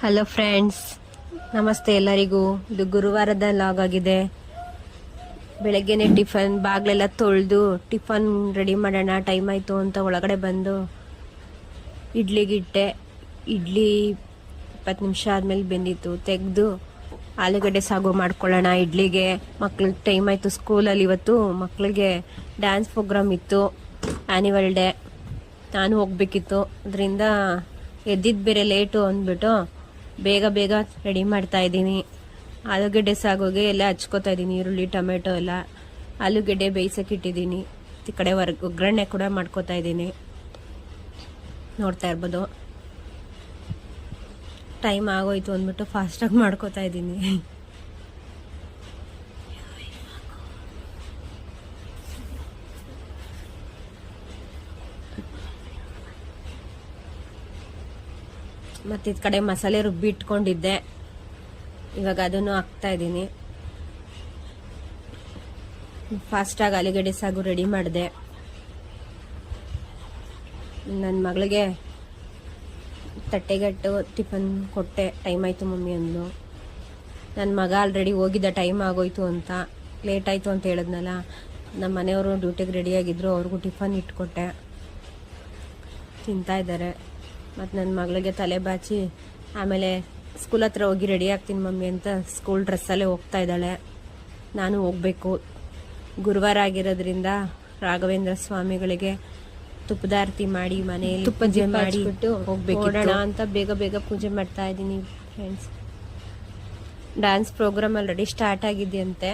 Hello friends, ನಮಸ್ತೆ ಎಲ್ಲರಿಗೂ. ಇದು ಗುರುವಾರದ ಲಾಗ್ ಆಗಿದೆ. ಬೆಳಗ್ಗೆನೆ ಟಿಫನ್ ಬಾಗ್ಲೆಲ್ಲ ತೊಳೆದು ಟಿಫನ್ ರೆಡಿ ಮಾಡೋಣ ಟೈಮ್ ಆಯಿತು ಅಂತ ಒಳಗಡೆ ಬಂದು ಇಡ್ಲಿಗಿಟ್ಟೆ. ಇಡ್ಲಿ 20 ನಿಮಿಷ ಆದಮೇಲೆ ಬೆಂದಿತ್ತು. ತೆಗೆದು ಆಲೂಗಡ್ಡೆ ಸಾಗು ಮಾಡ್ಕೊಳ್ಳೋಣ ಇಡ್ಲಿಗೆ. ಮಕ್ಳಿಗೆ ಟೈಮ್ ಆಯಿತು ಸ್ಕೂಲಲ್ಲಿ. ಇವತ್ತು ಮಕ್ಕಳಿಗೆ ಡ್ಯಾನ್ಸ್ ಪ್ರೋಗ್ರಾಮ್ ಇತ್ತು, ಆ್ಯನಿವಲ್ ಡೇ. ನಾನು ಹೋಗ್ಬೇಕಿತ್ತು, ಅದರಿಂದ ಎದ್ದಿದ್ದು ಬೇರೆ ಲೇಟು ಅಂದ್ಬಿಟ್ಟು ಬೇಗ ಬೇಗ ರೆಡಿ ಮಾಡ್ತಾ ಇದ್ದೀನಿ. ಆಲೂಗಡ್ಡೆ ಸಾಗೋಗೆ ಎಲ್ಲ ಹಚ್ಕೋತಾ ಇದ್ದೀನಿ, ಈರುಳ್ಳಿ ಟೊಮೆಟೊ ಎಲ್ಲ. ಆಲೂಗಡ್ಡೆ ಬೇಯಿಸೋಕೆ ಇಟ್ಟಿದ್ದೀನಿ. ಈ ಕಡೆ ಒಗ್ಗರಣೆ ಕೂಡ ಮಾಡ್ಕೋತಾ ಇದ್ದೀನಿ, ನೋಡ್ತಾ ಇರ್ಬೋದು. ಟೈಮ್ ಆಗೋಯ್ತು ಅಂದ್ಬಿಟ್ಟು ಫಾಸ್ಟಾಗಿ ಮಾಡ್ಕೋತಾ ಇದ್ದೀನಿ. ಮತ್ತು ಈ ಕಡೆ ಮಸಾಲೆ ರುಬ್ಬಿ ಇಟ್ಕೊಂಡಿದ್ದೆ, ಇವಾಗ ಅದನ್ನು ಹಾಕ್ತಾ ಇದ್ದೀನಿ. ಫಾಸ್ಟಾಗಿ ಆಲೂಗಡ್ಡೆ ಸಾಗು ರೆಡಿ ಮಾಡಿದೆ. ನನ್ನ ಮಗಳಿಗೆ ತಟ್ಟೆಗಟ್ಟು ಟಿಫನ್ ಕೊಟ್ಟೆ. ಟೈಮ್ ಆಯಿತು ಮಮ್ಮಿ ಅಂದು. ನನ್ನ ಮಗ ಆಲ್ರೆಡಿ ಹೋಗಿದ್ದ, ಟೈಮ್ ಆಗೋಯ್ತು ಅಂತ. ಲೇಟ್ ಆಯಿತು ಅಂತ ಹೇಳಿದ್ನಲ್ಲ. ನಮ್ಮ ಮನೆಯವರು ಡ್ಯೂಟಿಗೆ ರೆಡಿಯಾಗಿದ್ದರು, ಅವ್ರಿಗೂ ಟಿಫನ್ ಇಟ್ಕೊಟ್ಟೆ. ತಿಂತಾ ಇದ್ದಾರೆ. ಮತ್ತು ನನ್ನ ಮಗಳಿಗೆ ತಲೆ ಬಾಚಿ ಆಮೇಲೆ ಸ್ಕೂಲ್ ಹತ್ರ ಹೋಗಿ ರೆಡಿ ಆಗ್ತೀನಿ ಮಮ್ಮಿ ಅಂತ ಸ್ಕೂಲ್ ಡ್ರೆಸ್ಸಲ್ಲೇ ಹೋಗ್ತಾ ಇದ್ದಾಳೆ. ನಾನು ಹೋಗಬೇಕು. ಗುರುವಾರ ಆಗಿರೋದ್ರಿಂದ ರಾಘವೇಂದ್ರ ಸ್ವಾಮಿಗಳಿಗೆ ತುಪ್ಪದಾರತಿ ಮಾಡಿ ಮನೆಯಲ್ಲಿ ಪೂಜೆ ಮಾಡಿಬಿಟ್ಟು ಹೋಗ್ಬೇಕು ಅಂತ ಬೇಗ ಬೇಗ ಪೂಜೆ ಮಾಡ್ತಾ ಇದ್ದೀನಿ friends. Dance program already start ಆಗಿದೆಯಂತೆ.